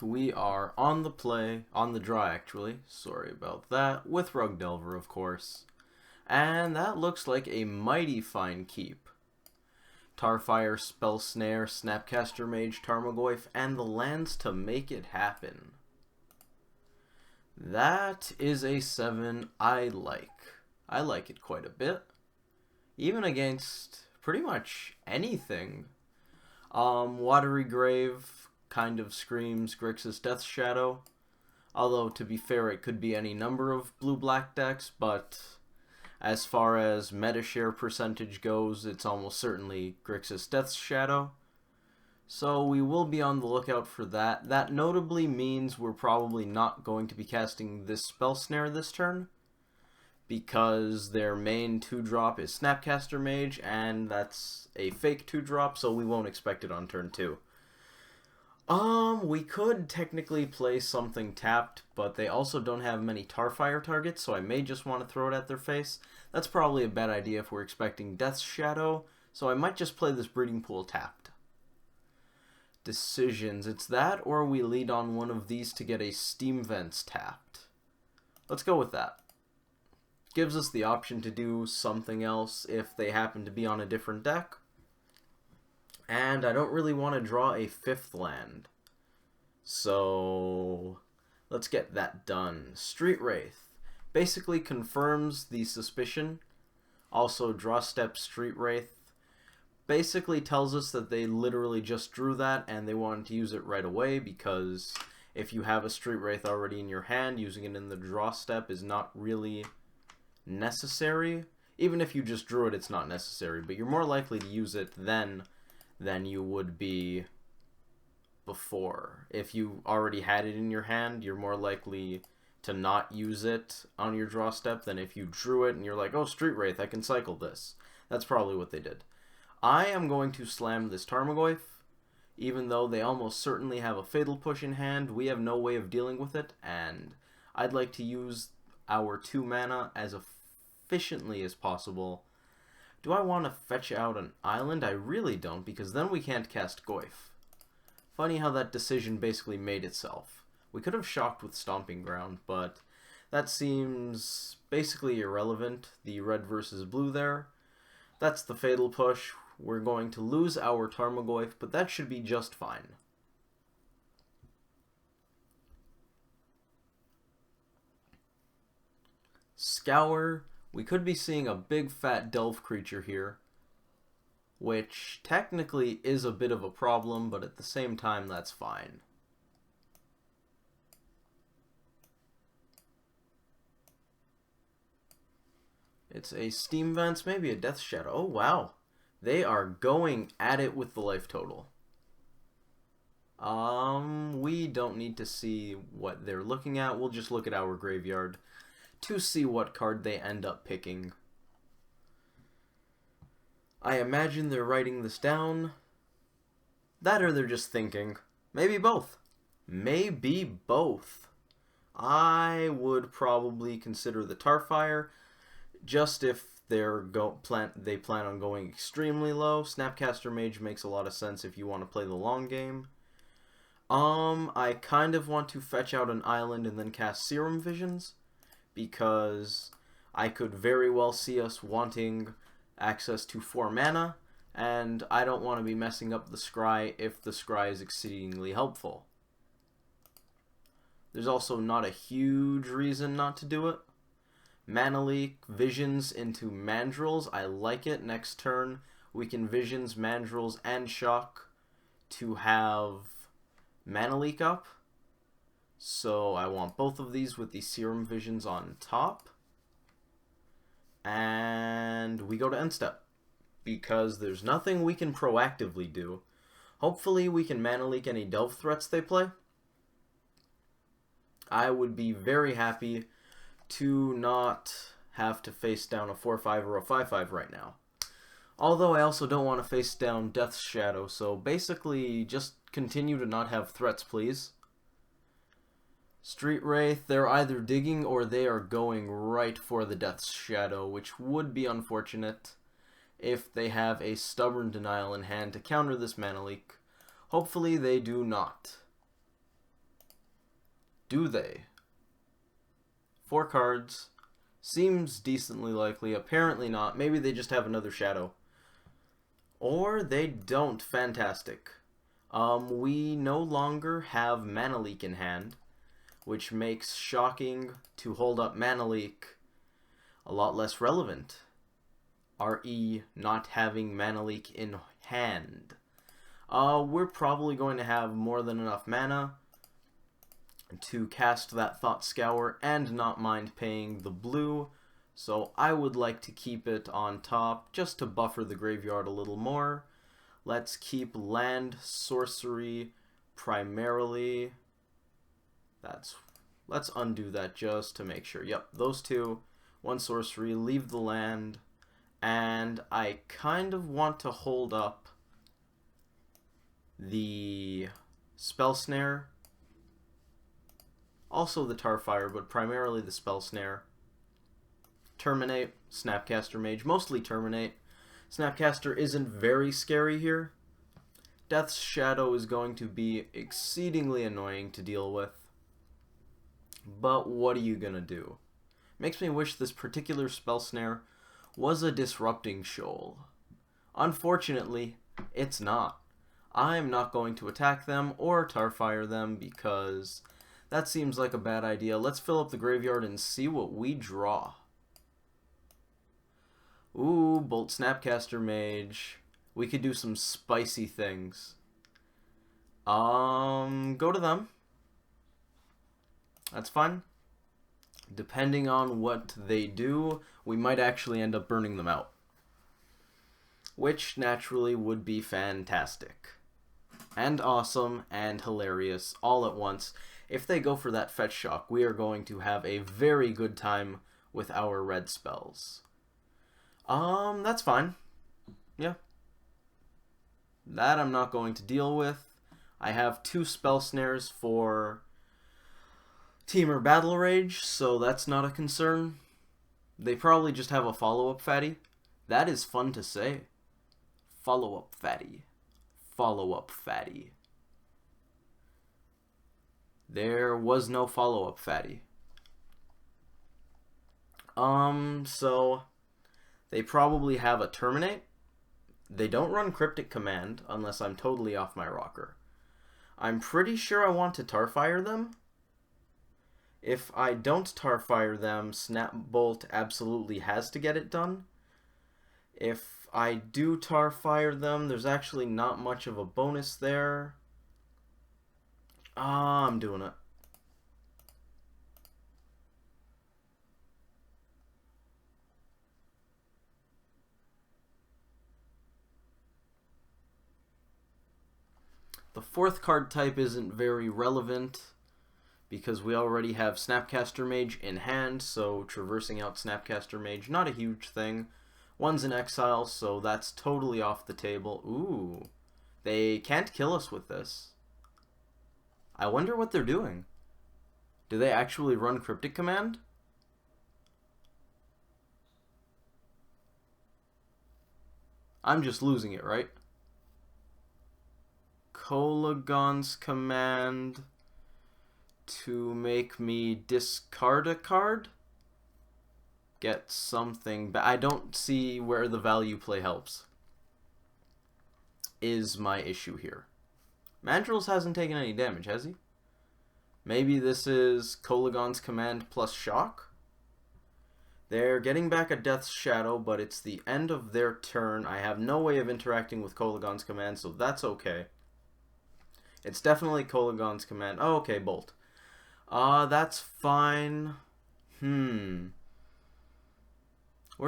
we are on the draw actually, sorry about that, with Rug Delver of course. And that looks like a mighty fine keep. Tarfire, Spell Snare, Snapcaster Mage, Tarmogoyf, and the lands to make it happen. That is a 7 I like. I like it quite a bit. Even against pretty much anything. Watery Grave kind of screams Grixis Death Shadow. Although, to be fair, it could be any number of blue-black decks, but as far as meta share percentage goes, it's almost certainly Grixis Death Shadow. So we will be on the lookout for that. That notably means we're probably not going to be casting this Spell Snare this turn, because their main 2-drop is Snapcaster Mage, and that's a fake 2-drop, so we won't expect it on turn 2. We could technically play something tapped, but they also don't have many Tarfire targets, so I may just want to throw it at their face. That's probably a bad idea if we're expecting Death Shadow, so I might just play this Breeding Pool tapped. Decisions. It's that, or we lead on one of these to get a Steam Vents tapped. Let's go with that. Gives us the option to do something else if they happen to be on a different deck. And I don't really want to draw a 5th land. So let's get that done. Street Wraith basically confirms the suspicion. Also, Draw Step Street Wraith basically tells us that they literally just drew that and they wanted to use it right away, because if you have a Street Wraith already in your hand, using it in the draw step is not really necessary. Even if you just drew it, it's not necessary, but you're more likely to use it then than you would be before. If you already had it in your hand, you're more likely to not use it on your draw step than if you drew it and you're like, oh, Street Wraith, I can cycle this. That's probably what they did. I am going to slam this Tarmogoyf. Even though they almost certainly have a Fatal Push in hand, we have no way of dealing with it, and I'd like to use our 2 mana as efficiently as possible. Do I want to fetch out an island? I really don't, because then we can't cast Goyf. Funny how that decision basically made itself. We could have shocked with Stomping Ground, but that seems basically irrelevant, the red versus blue there. That's the Fatal Push. We're going to lose our Tarmogoyf, but that should be just fine. Scour. We could be seeing a big fat delve creature here, which technically is a bit of a problem, but at the same time that's fine. It's a Steam Vents, maybe a Death Shadow. Oh wow, they are going at it with the life total. We don't need to see what they're looking at. We'll just look at our graveyard to see what card they end up picking. I imagine they're writing this down. That or they're just thinking. Maybe both. Maybe both. I would probably consider the Tarfire, just if they plan on going extremely low. Snapcaster Mage makes a lot of sense if you want to play the long game. I kind of want to fetch out an island and then cast Serum Visions, because I could very well see us wanting access to 4 mana, and I don't want to be messing up the scry if the scry is exceedingly helpful. There's also not a huge reason not to do it. Mana Leak, Visions into Mandrills, I like it. Next turn, we can Visions, Mandrills, and Shock to have Mana Leak up. So I want both of these with the Serum Visions on top. And we go to end step, because there's nothing we can proactively do. Hopefully we can Mana Leak any Delve threats they play. I would be very happy to not have to face down a 4/5 or a 5/5 right now. Although I also don't want to face down Death's Shadow, so basically just continue to not have threats, please. Street Wraith, they're either digging or they are going right for the Death's Shadow, which would be unfortunate if they have a Stubborn Denial in hand to counter this Mana Leak. Hopefully they do not. Do they? 4 cards. Seems decently likely. Apparently not. Maybe they just have another shadow. Or they don't. Fantastic. We no longer have Mana Leak in hand, which makes Shocking to hold up Mana Leak a lot less relevant. RE not having Mana Leak in hand. We're probably going to have more than enough mana to cast that Thought Scour and not mind paying the blue, so I would like to keep it on top just to buffer the graveyard a little more. Let's keep land sorcery primarily. Let's undo that just to make sure. Yep, those two. 1 sorcery, leave the land, and I kind of want to hold up the Spell Snare. Also the Tarfire, but primarily the Spell Snare. Terminate, Snapcaster Mage, mostly Terminate. Snapcaster isn't very scary here. Death's Shadow is going to be exceedingly annoying to deal with. But what are you gonna do? Makes me wish this particular Spell Snare was a Disrupting Shoal. Unfortunately, it's not. I'm not going to attack them or Tarfire them because that seems like a bad idea. Let's fill up the graveyard and see what we draw. Ooh, Bolt Snapcaster Mage. We could do some spicy things. Go to them. That's fine. Depending on what they do, we might actually end up burning them out. Which naturally would be fantastic. And awesome and hilarious all at once. If they go for that Fetch Shock, we are going to have a very good time with our red spells. That's fine. Yeah. That I'm not going to deal with. I have 2 Spell Snares for Temur Battle Rage, so that's not a concern. They probably just have a follow-up fatty. That is fun to say. Follow-up fatty. Follow-up fatty. There was no follow-up fatty. So they probably have a Terminate. They don't run Cryptic Command unless I'm totally off my rocker. I'm pretty sure I want to Tarfire them. If I don't Tarfire them, Snap Bolt absolutely has to get it done. If I do Tarfire them, there's actually not much of a bonus there. I'm doing it. The 4th card type isn't very relevant because we already have Snapcaster Mage in hand, so traversing out Snapcaster Mage, not a huge thing. 1's in exile, so that's totally off the table. Ooh, they can't kill us with this. I wonder what they're doing. Do they actually run Cryptic Command? I'm just losing it, right? Kolaghan's Command to make me discard a card? Get something, but I don't see where the value play helps. Is my issue here. Mandrills hasn't taken any damage, has he? Maybe this is Kolaghan's Command plus Shock? They're getting back a Death's Shadow, but it's the end of their turn. I have no way of interacting with Kolaghan's Command, so that's okay. It's definitely Kolaghan's Command. Oh, okay, Bolt. That's fine. We're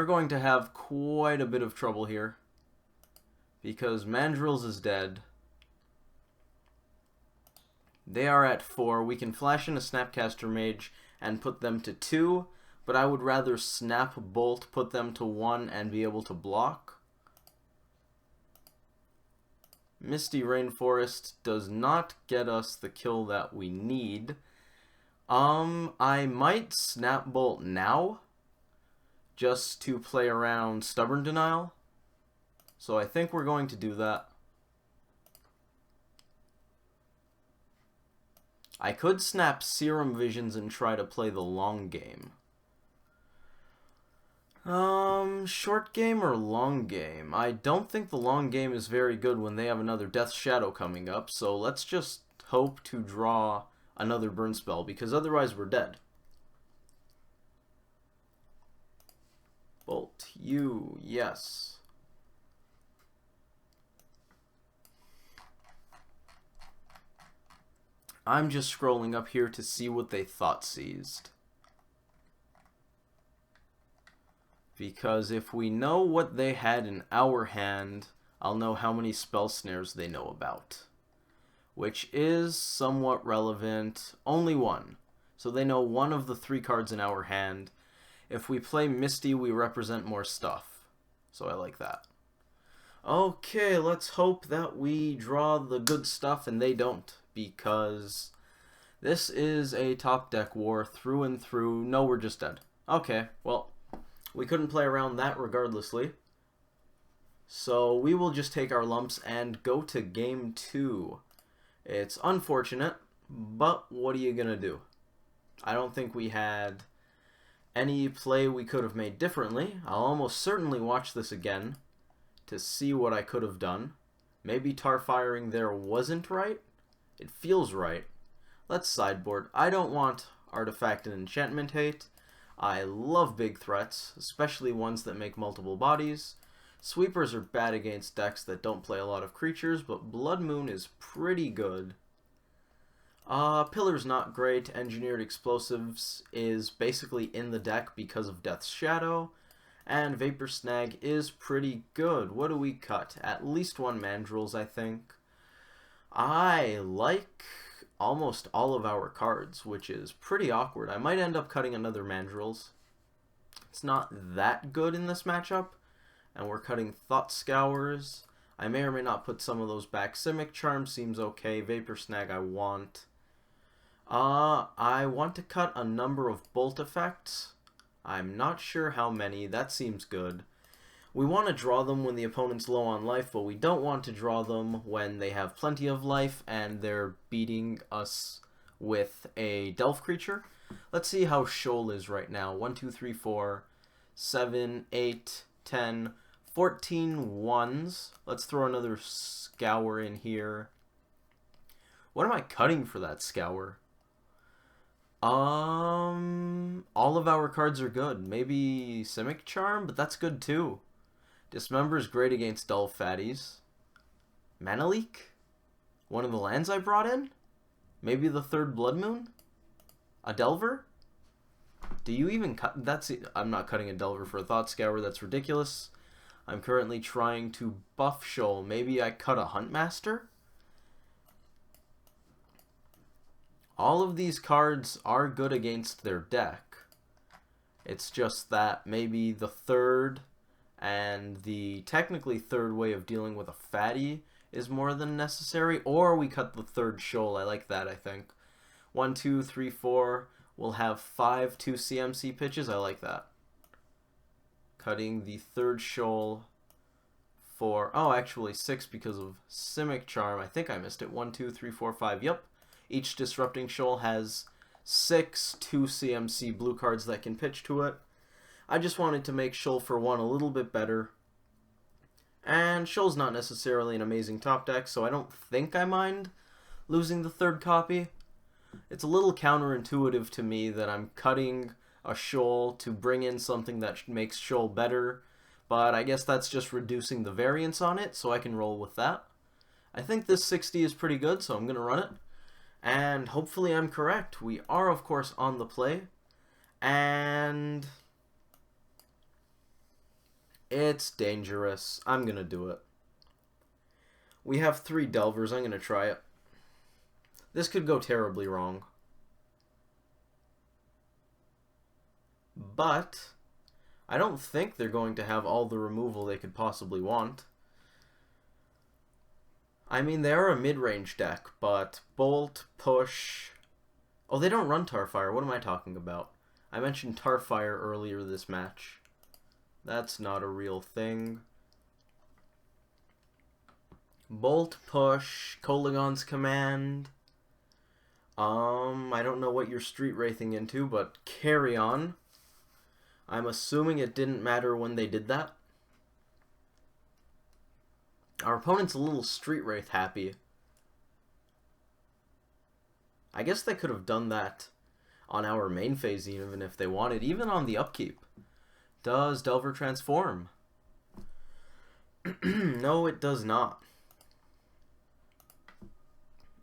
going to have quite a bit of trouble here. Because Mandrills is dead. They are at 4. We can flash in a Snapcaster Mage and put them to 2. But I would rather Snap Bolt, put them to 1, and be able to block. Misty Rainforest does not get us the kill that we need. I might Snap Bolt now, just to play around Stubborn Denial. So I think we're going to do that. I could snap Serum Visions and try to play the long game. Short game or long game? I don't think the long game is very good when they have another Death Shadow coming up, so let's just hope to draw another burn spell, because otherwise we're dead. Bolt, you, yes. I'm just scrolling up here to see what they thought seized. Because if we know what they had in our hand, I'll know how many spell snares they know about. Which is somewhat relevant. Only one. So they know one of the 3 cards in our hand. If we play Misty, we represent more stuff. So I like that. Okay, let's hope that we draw the good stuff and they don't. Because this is a top deck war through and through. No, we're just dead. Okay, well, we couldn't play around that regardlessly. So we will just take our lumps and go to game 2. It's unfortunate, but what are you going to do? I don't think we had any play we could have made differently. I'll almost certainly watch this again to see what I could have done. Maybe tar firing there wasn't right. It feels right. Let's sideboard. I don't want artifact and enchantment hate. I love big threats, especially ones that make multiple bodies. Sweepers are bad against decks that don't play a lot of creatures, but Blood Moon is pretty good. Pillar's not great. Engineered Explosives is basically in the deck because of Death's Shadow. And Vapor Snag is pretty good. What do we cut? At least 1 Mandrills, I think. I like almost all of our cards, which is pretty awkward. I might end up cutting another Mandrills. It's not that good in this matchup. And we're cutting Thought Scours. I may or may not put some of those back. Simic Charm seems okay. Vapor Snag I want. I want to cut a number of Bolt effects. I'm not sure how many. That seems good. We want to draw them when the opponent's low on life, but we don't want to draw them when they have plenty of life and they're beating us with a Delve creature. Let's see how Shoal is right now. 1, 2, 3, 4, 7, 8, 10, 14 ones. Let's throw another Scour in here. What am I cutting for that Scour? All of our cards are good. Maybe Simic Charm, but that's good too. Dismember is great against dull fatties. Mana Leak? One of the lands I brought in? Maybe the 3rd Blood Moon? A Delver? Do you even cut? I'm not cutting a Delver for a Thought Scour. That's ridiculous. I'm currently trying to buff Shoal. Maybe I cut a Huntmaster? All of these cards are good against their deck. It's just that maybe the 3rd and the technically 3rd way of dealing with a fatty is more than necessary. Or we cut the 3rd Shoal. I like that, I think. 1, 2, 3, 4. We'll have 5 2 CMC pitches. I like that. Cutting the 3rd Shoal for... Oh, actually 6 because of Simic Charm. I think I missed it. 1, 2, 3, 4, 5. Yep. Each Disrupting Shoal has 6 2 CMC blue cards that can pitch to it. I just wanted to make Shoal for 1 a little bit better. And Shoal's not necessarily an amazing top deck, so I don't think I mind losing the 3rd copy. It's a little counterintuitive to me that I'm cutting a Shoal to bring in something that makes Shoal better, but I guess that's just reducing the variance on it, so I can roll with that. I think this 60 is pretty good, so I'm going to run it. And hopefully I'm correct. We are, of course, on the play. And it's dangerous. I'm going to do it. We have 3 Delvers. I'm going to try it. This could go terribly wrong. But I don't think they're going to have all the removal they could possibly want. I mean, they are a mid-range deck, but Bolt, Push... Oh, they don't run Tarfire. What am I talking about? I mentioned Tarfire earlier this match. That's not a real thing. Bolt, Push, Kolaghan's Command. I don't know what you're street wraithing into, but carry on. I'm assuming it didn't matter when they did that. Our opponent's a little street wraith happy. I guess they could have done that on our main phase even if they wanted, even on the upkeep. Does Delver transform? No, it does not.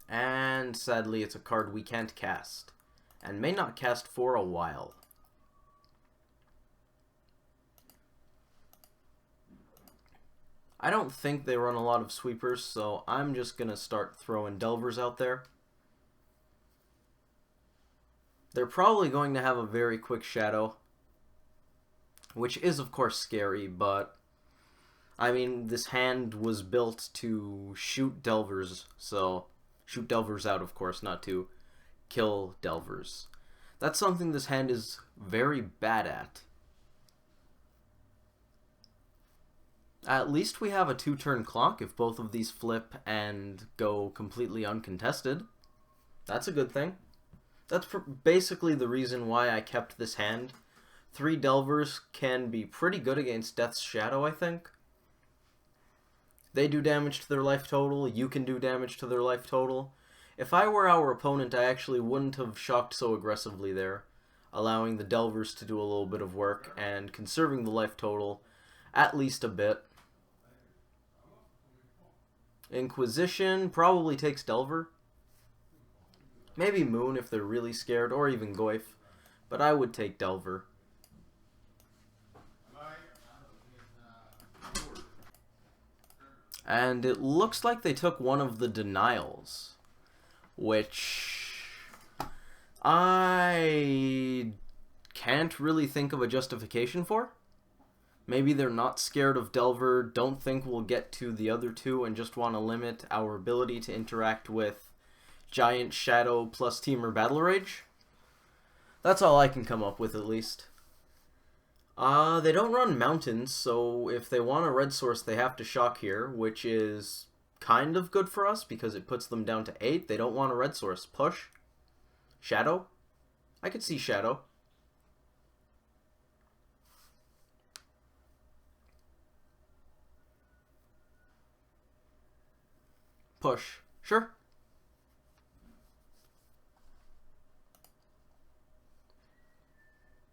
And sadly, it's a card we can't cast, and may not cast for a while. I don't think they run a lot of sweepers, so I'm just going to start throwing Delvers out there. They're probably going to have a very quick Shadow, which is of course scary, but I mean, this hand was built to shoot Delvers, so shoot Delvers out, of course, not to kill Delvers. That's something this hand is very bad at. At least we have a 2-turn clock if both of these flip and go completely uncontested. That's a good thing. That's basically the reason why I kept this hand. 3 Delvers can be pretty good against Death's Shadow, I think. They do damage to their life total, you can do damage to their life total. If I were our opponent, I actually wouldn't have shocked so aggressively there, allowing the Delvers to do a little bit of work and conserving the life total at least a bit. Inquisition probably takes Delver. Maybe Moon if they're really scared, or even Goyf, but I would take Delver. And it looks like they took one of the denials, which I can't really think of a justification for. Maybe they're not scared of Delver, don't think we'll get to the other two, and just want to limit our ability to interact with Giant Shadow plus Temur Battle Rage. That's all I can come up with, at least. They don't run mountains, so if they want a red source, they have to shock here, which is kind of good for us because it puts them down to 8. They don't want a red source. Push. Shadow? I could see Shadow. Push. Sure.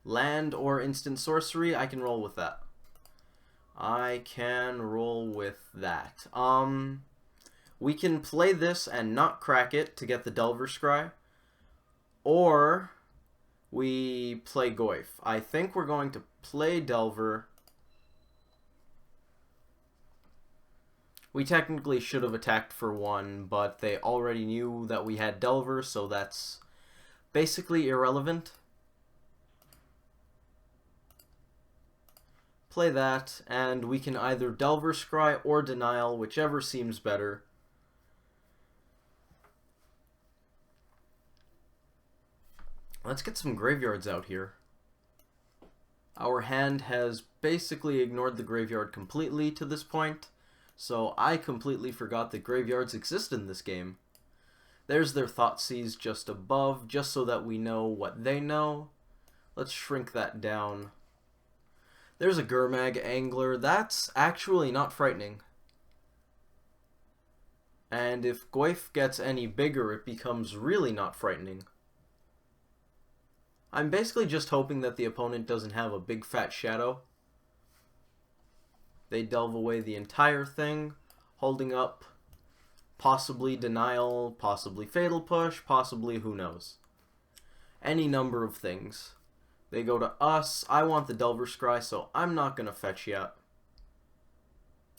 Land or instant sorcery, I can roll with that. I can roll with that. We can play this and not crack it to get the Delver Scry. Or we play Goyf. I think we're going to play Delver. We technically should have attacked for 1, but they already knew that we had Delver, so that's basically irrelevant. Play that, and we can either Delver Scry or Denial, whichever seems better. Let's get some graveyards out here. Our hand has basically ignored the graveyard completely to this point, so I completely forgot that graveyards exist in this game. There's their Thoughtseize just above, just so that we know what they know. Let's shrink that down. There's a Gurmag Angler. That's actually not frightening. And if Goyf gets any bigger, it becomes really not frightening. I'm basically just hoping that the opponent doesn't have a big fat Shadow. They delve away the entire thing, holding up possibly Denial, possibly Fatal Push, possibly who knows. Any number of things. They go to us. I want the Delver Scry, so I'm not going to fetch yet.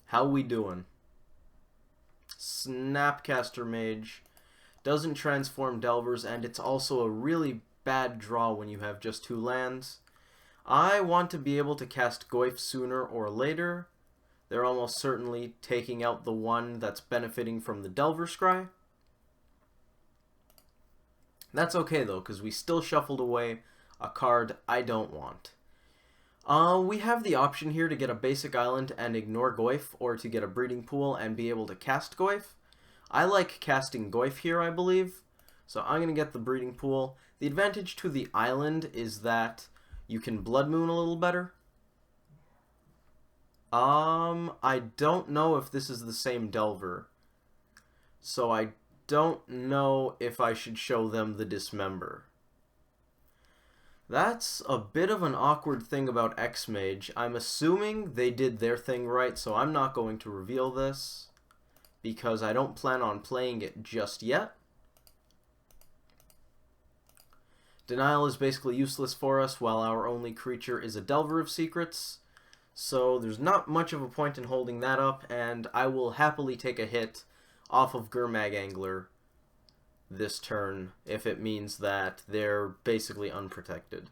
How we doing? Snapcaster Mage doesn't transform Delvers, and it's also a really bad draw when you have just 2 lands. I want to be able to cast Goyf sooner or later. They're almost certainly taking out the one that's benefiting from the Delver Scry. That's okay though, because we still shuffled away a card I don't want. We have the option here to get a basic island and ignore Goyf, or to get a breeding pool and be able to cast Goyf. I like casting Goyf here, I believe, So I'm going to get the breeding pool. The advantage to the island is that you can Blood Moon a little better. I don't know if this is the same Delver. So I don't know if I should show them the Dismember. That's a bit of an awkward thing about Xmage. I'm assuming they did their thing right, so I'm not going to reveal this, because I don't plan on playing it just yet. Denial is basically useless for us, while our only creature is a Delver of Secrets, so there's not much of a point in holding that up, and I will happily take a hit off of Xmage Angler this turn if it means that they're basically unprotected.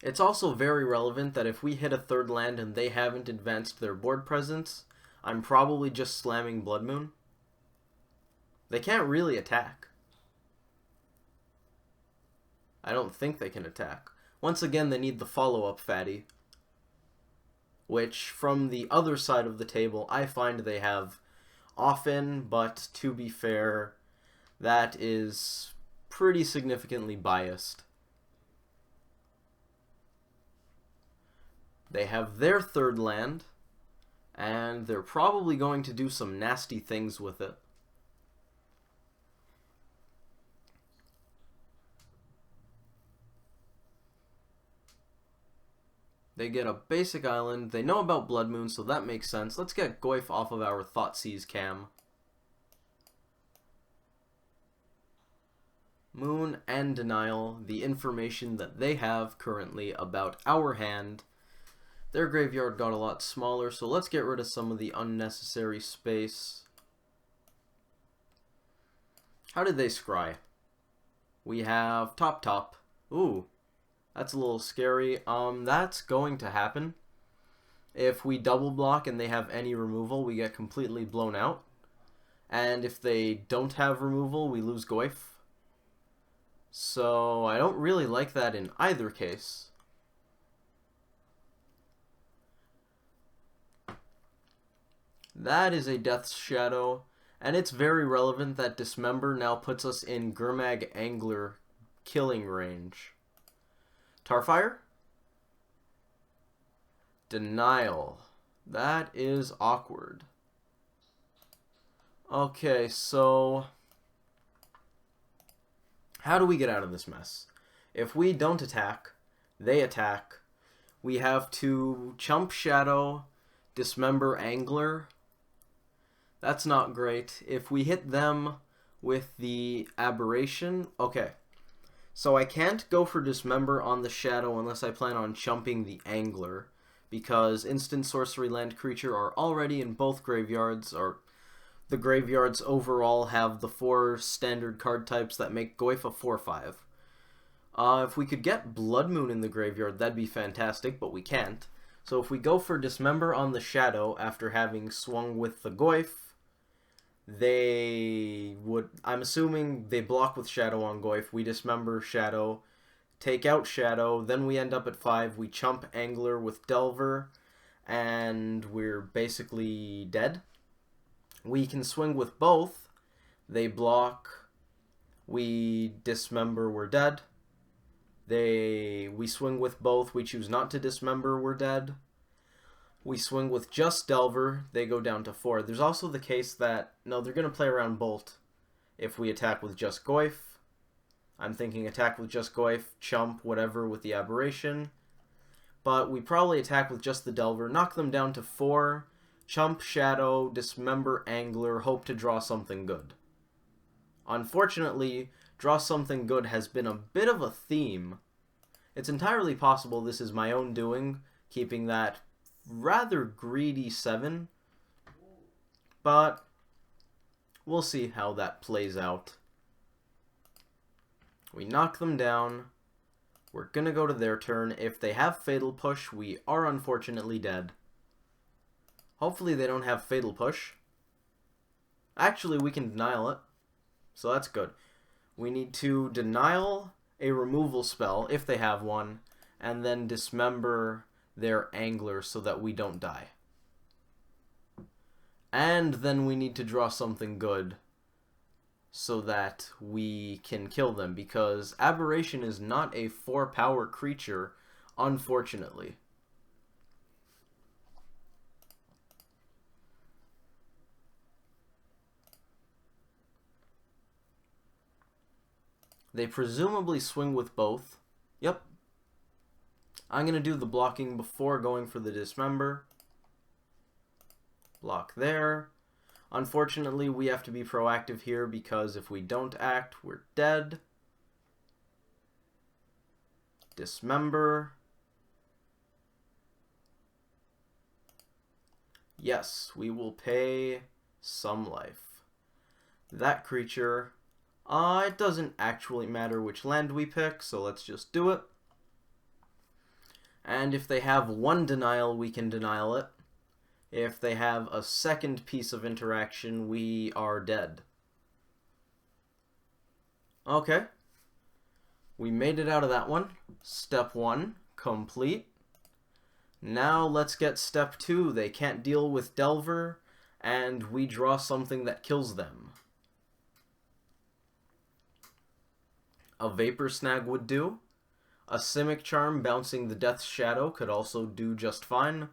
It's also very relevant that if we hit a third land and they haven't advanced their board presence, I'm probably just slamming Blood Moon. They can't really attack. I don't think they can attack. Once again, they need the follow-up fatty, which, from the other side of the table, I find they have often, but to be fair, that is pretty significantly biased. They have their third land, and they're probably going to do some nasty things with it. They get a basic island. They know about Blood Moon, so that makes sense. Let's get Goyf off of our Thoughtseize cam. Moon and Denial, the information that they have currently about our hand. Their graveyard got a lot smaller, so let's get rid of some of the unnecessary space. How did they scry? We have top. Ooh. That's a little scary. That's going to happen. If we double block and they have any removal, we get completely blown out. And if they don't have removal, we lose Goyf. So I don't really like that in either case. That is a Death's Shadow, and it's very relevant that Dismember now puts us in Xmage Angler killing range. Tarfire? Denial. That is awkward. Okay, so how do we get out of this mess? If we don't attack, they attack. We have to Chump Shadow, Dismember Angler. That's not great. If we hit them with the Aberration, okay. So I can't go for Dismember on the Shadow unless I plan on chumping the Angler, because instant sorcery land creature are already in both graveyards, or the graveyards overall have the 4 standard card types that make Goyf a 4/5. If we could get Blood Moon in the graveyard, that'd be fantastic, but we can't. So if we go for Dismember on the Shadow after having swung with the Goyf, they would, I'm assuming they block with Shadow on Goyf, we Dismember Shadow, take out Shadow, then we end up at 5, we chump Angler with Delver, and we're basically dead. We can swing with both, they block, we Dismember, we're dead. We swing with both, we choose not to Dismember, we're dead. We swing with just Delver, they go down to 4. There's also the case that, no, they're going to play around Bolt if we attack with just Goyf. I'm thinking attack with just Goyf, chump, whatever with the Aberration. But we probably attack with just the Delver, knock them down to 4, chump Shadow, Dismember Angler, hope to draw something good. Unfortunately, draw something good has been a bit of a theme. It's entirely possible this is my own doing, keeping that rather greedy 7, but we'll see how that plays out. We knock them down. We're gonna go to their turn. If they have Fatal Push, we are unfortunately dead. Hopefully they don't have Fatal Push. Actually, we can Denial it, so that's good. We need to Denial a removal spell, if they have one, and then Dismember their Angler so that we don't die. And then we need to draw something good so that we can kill them, because Aberration is not a 4-power creature, unfortunately. They presumably swing with both. Yep. I'm going to do the blocking before going for the dismember. Block there. Unfortunately, we have to be proactive here, because if we don't act, we're dead. Dismember. Yes, we will pay some life. That creature, it doesn't actually matter which land we pick, so let's just do it. And if they have one denial, we can denial it. If they have a second piece of interaction, we are dead. Okay. We made it out of that one. Step 1, complete. Now let's get step 2. They can't deal with Delver, and we draw something that kills them. A Vapor Snag would do. A Simic Charm bouncing the Death's Shadow could also do just fine.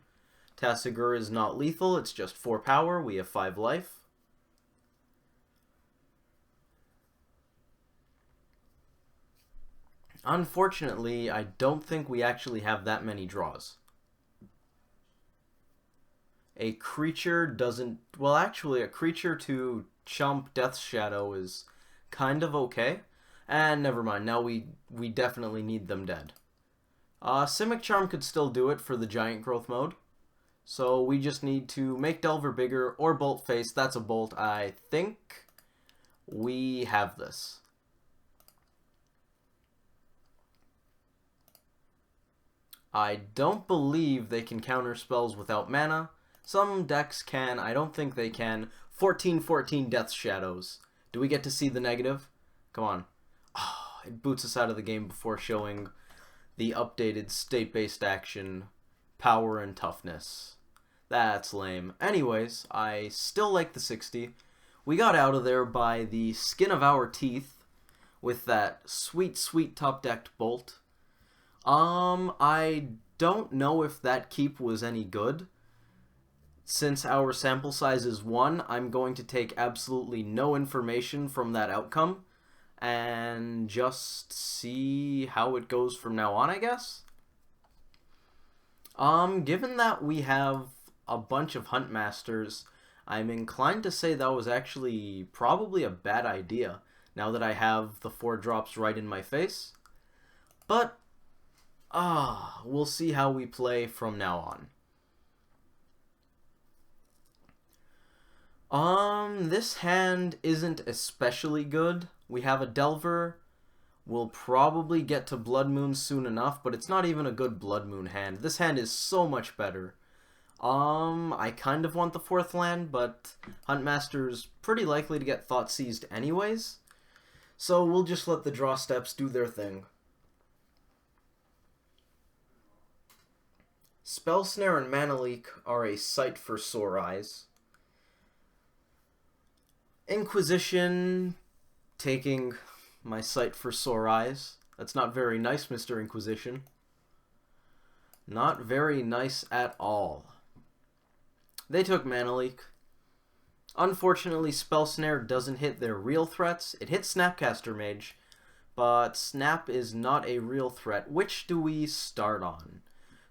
Tassigur is not lethal, it's just 4 power, we have 5 life. Unfortunately, I don't think we actually have that many draws. A creature doesn't... Well, actually, a creature to chump Death's Shadow is kind of okay. And never mind, now we definitely need them dead. Simic Charm could still do it for the Giant Growth mode. So we just need to make Delver bigger or Bolt Face. That's a Bolt. I think we have this. I don't believe they can counter spells without mana. Some decks can. I don't think they can. 14/14 Death Shadows. Do we get to see the negative? Come on. Oh, it boots us out of the game before showing the updated state-based action, power, and toughness. That's lame. Anyways, I still like the 60. We got out of there by the skin of our teeth with that sweet, sweet top-decked Bolt. I don't know if that keep was any good. Since our sample size is 1, I'm going to take absolutely no information from that outcome and just see how it goes from now on, I guess. Given that we have a bunch of Hunt Masters, I'm inclined to say that was actually probably a bad idea, now that I have the 4 drops right in my face. But, we'll see how we play from now on. This hand isn't especially good. We have a Delver. We'll probably get to Blood Moon soon enough, but it's not even a good Blood Moon hand. This hand is so much better. I kind of want the 4th land, but Huntmaster's pretty likely to get Thought Seized anyways. So we'll just let the draw steps do their thing. Spell Snare and Mana Leak are a sight for sore eyes. Inquisition, taking my sight for sore eyes. That's not very nice, Mr. Inquisition. Not very nice at all. They took Mana Leak. Unfortunately, Spell Snare doesn't hit their real threats. It hits Snapcaster Mage, but Snap is not a real threat. Which do we start on?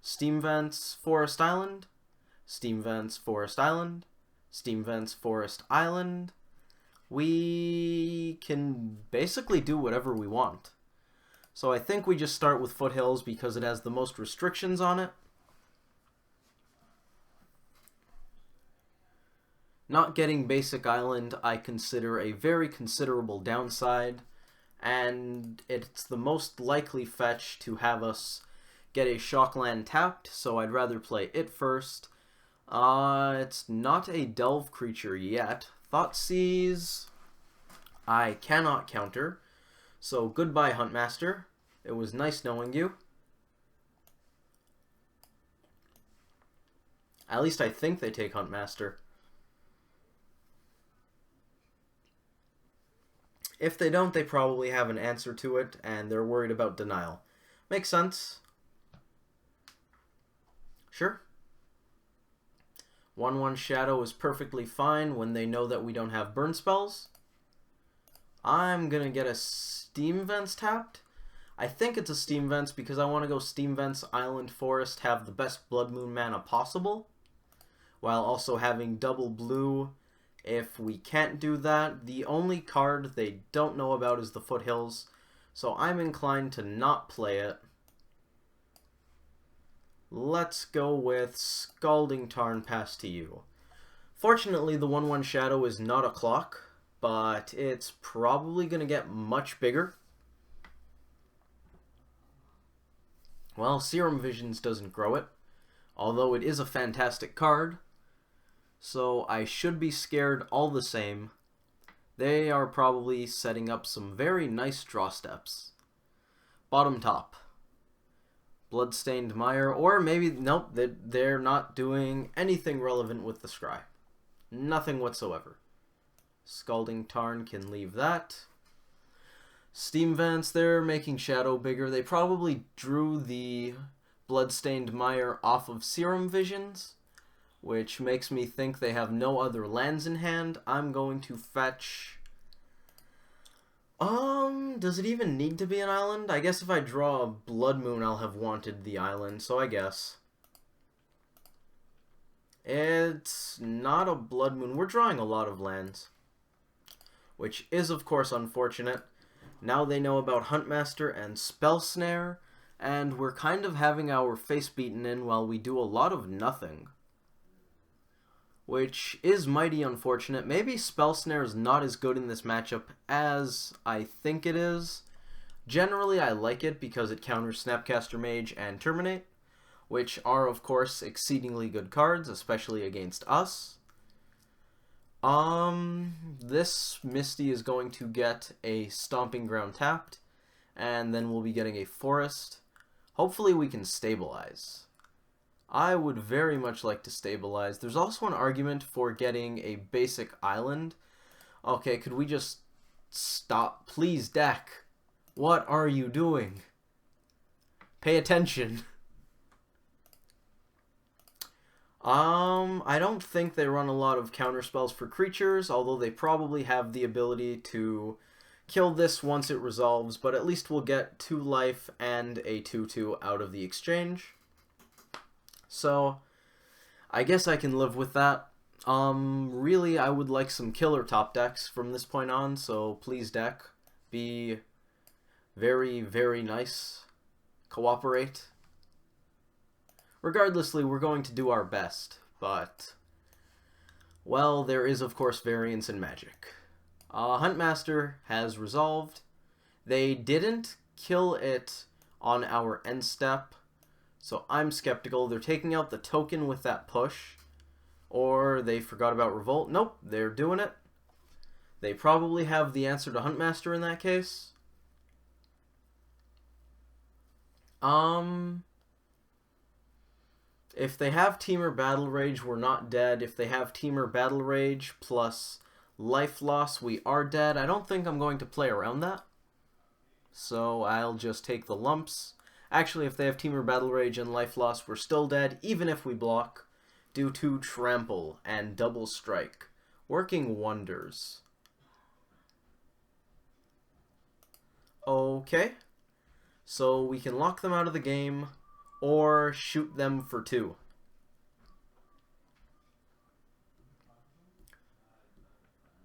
Steam Vents, Forest Island? Steam Vents, Forest Island? Steam Vents, Forest Island? We can basically do whatever we want. So I think we just start with Foothills because it has the most restrictions on it. Not getting Basic Island I consider a very considerable downside, and it's the most likely fetch to have us get a Shockland tapped, so I'd rather play it first. It's not a Delve creature yet. Thoughtseize I cannot counter, so goodbye Huntmaster. It was nice knowing you. At least I think they take Huntmaster. If they don't, they probably have an answer to it, and they're worried about denial. Makes sense. Sure. 1/1 Shadow is perfectly fine when they know that we don't have burn spells. I'm gonna get a Steam Vents tapped. I think it's a Steam Vents because I want to go Steam Vents, Island, Forest, have the best Blood Moon mana possible, while also having double blue. If we can't do that, the only card they don't know about is the Foothills, so I'm inclined to not play it. Let's go with Scalding Tarn Pass to you. Fortunately, the 1/1 Shadow is not a clock, but it's probably going to get much bigger. Well, Serum Visions doesn't grow it, although it is a fantastic card, so I should be scared all the same. They are probably setting up some very nice draw steps. Bottom top. Bloodstained Mire, or maybe, nope, they're not doing anything relevant with the Scry. Nothing whatsoever. Scalding Tarn can leave that. Steam Vents, they're making Shadow bigger. They probably drew the Bloodstained Mire off of Serum Visions, which makes me think they have no other lands in hand. I'm going to fetch... does it even need to be an island? I guess if I draw a Blood Moon, I'll have wanted the island, so I guess. It's not a Blood Moon. We're drawing a lot of lands, which is, of course, unfortunate. Now they know about Huntmaster and Spell Snare, and we're kind of having our face beaten in while we do a lot of nothing, which is mighty unfortunate. Maybe Spell Snare is not as good in this matchup as I think it is. Generally, I like it because it counters Snapcaster Mage and Terminate, which are, of course, exceedingly good cards, especially against us. This Misty is going to get a Stomping Ground tapped, and then we'll be getting a Forest. Hopefully we can stabilize. I would very much like to stabilize. There's also an argument for getting a basic island. Okay, could we just stop? Please, deck. What are you doing? Pay attention. I don't think they run a lot of counter spells for creatures, although they probably have the ability to kill this once it resolves, but at least we'll get 2 life and a 2/2 out of the exchange. So, I guess I can live with that. Really, I would like some killer top decks from this point on, so please, deck, be very, very nice. Cooperate. Regardlessly, we're going to do our best, but, well, there is, of course, variance in Magic. Huntmaster has resolved. They didn't kill it on our end step, so I'm skeptical. They're taking out the token with that push, or they forgot about Revolt. Nope, they're doing it. They probably have the answer to Huntmaster in that case. If they have Temur Battle Rage, we're not dead. If they have Temur Battle Rage plus life loss, we are dead. I don't think I'm going to play around that, so I'll just take the lumps. Actually, if they have Temur Battle Rage and life loss, we're still dead, even if we block, due to Trample and Double Strike. Working wonders. Okay. So we can lock them out of the game, or shoot them for 2.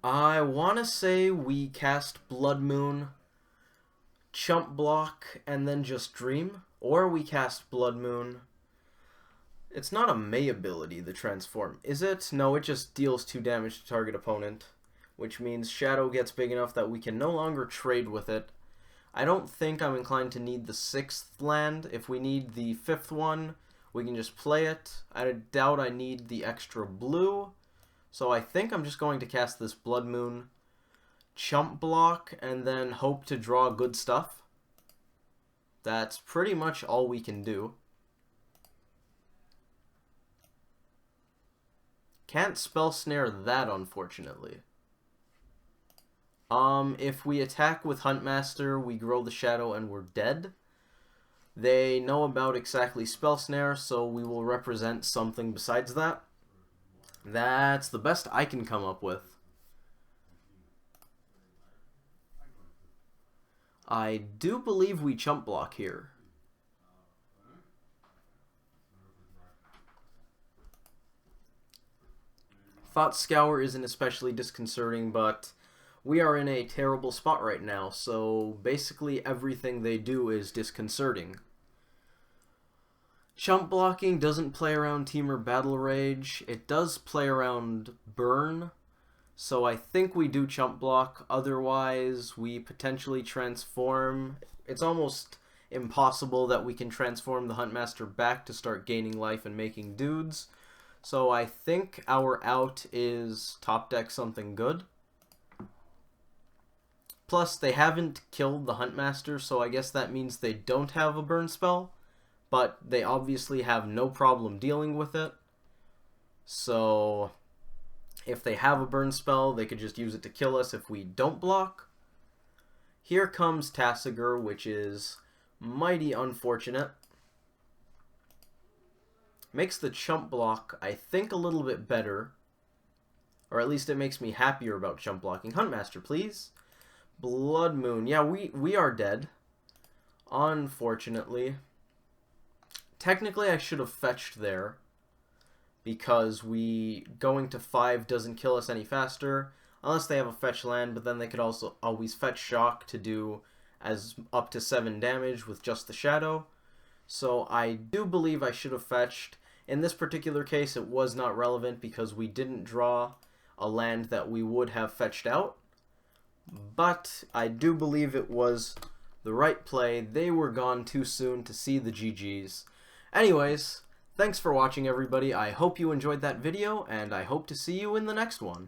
I want to say we cast Blood Moon, Chump Block, and then just Dream, or we cast Blood Moon. It's not a May ability, the Transform, is it? No, it just deals 2 damage to target opponent, which means Shadow gets big enough that we can no longer trade with it. I don't think I'm inclined to need the 6th land. If we need the 5th one, we can just play it. I doubt I need the extra blue, so I think I'm just going to cast this Blood Moon, Chump Block, and then hope to draw good stuff. That's pretty much all we can do. Can't Spell Snare that, unfortunately. If we attack with Huntmaster, we grow the shadow and we're dead. They know about exactly Spell Snare, so we will represent something besides that. That's the best I can come up with. I do believe we chump block here. Thought Scour isn't especially disconcerting, but we are in a terrible spot right now, so basically everything they do is disconcerting. Chump blocking doesn't play around Temur Battle Rage. It does play around Burn, so I think we do chump block. Otherwise, we potentially transform. It's almost impossible that we can transform the Huntmaster back to start gaining life and making dudes. So I think our out is top deck something good. Plus, they haven't killed the Huntmaster, so I guess that means they don't have a burn spell. But they obviously have no problem dealing with it. So if they have a burn spell, they could just use it to kill us if we don't block. Here comes Tasigur, which is mighty unfortunate. Makes the chump block, I think, a little bit better. Or at least it makes me happier about chump blocking. Huntmaster, please. Blood Moon. Yeah, we are dead. Unfortunately. Technically, I should have fetched there. Because going to 5 doesn't kill us any faster. Unless they have a fetch land, but then they could also always fetch Shock to do up to 7 damage with just the Shadow. So I do believe I should have fetched. In this particular case, it was not relevant because we didn't draw a land that we would have fetched out. But I do believe it was the right play. They were gone too soon to see the GGs. Anyways, thanks for watching, everybody. I hope you enjoyed that video, and I hope to see you in the next one.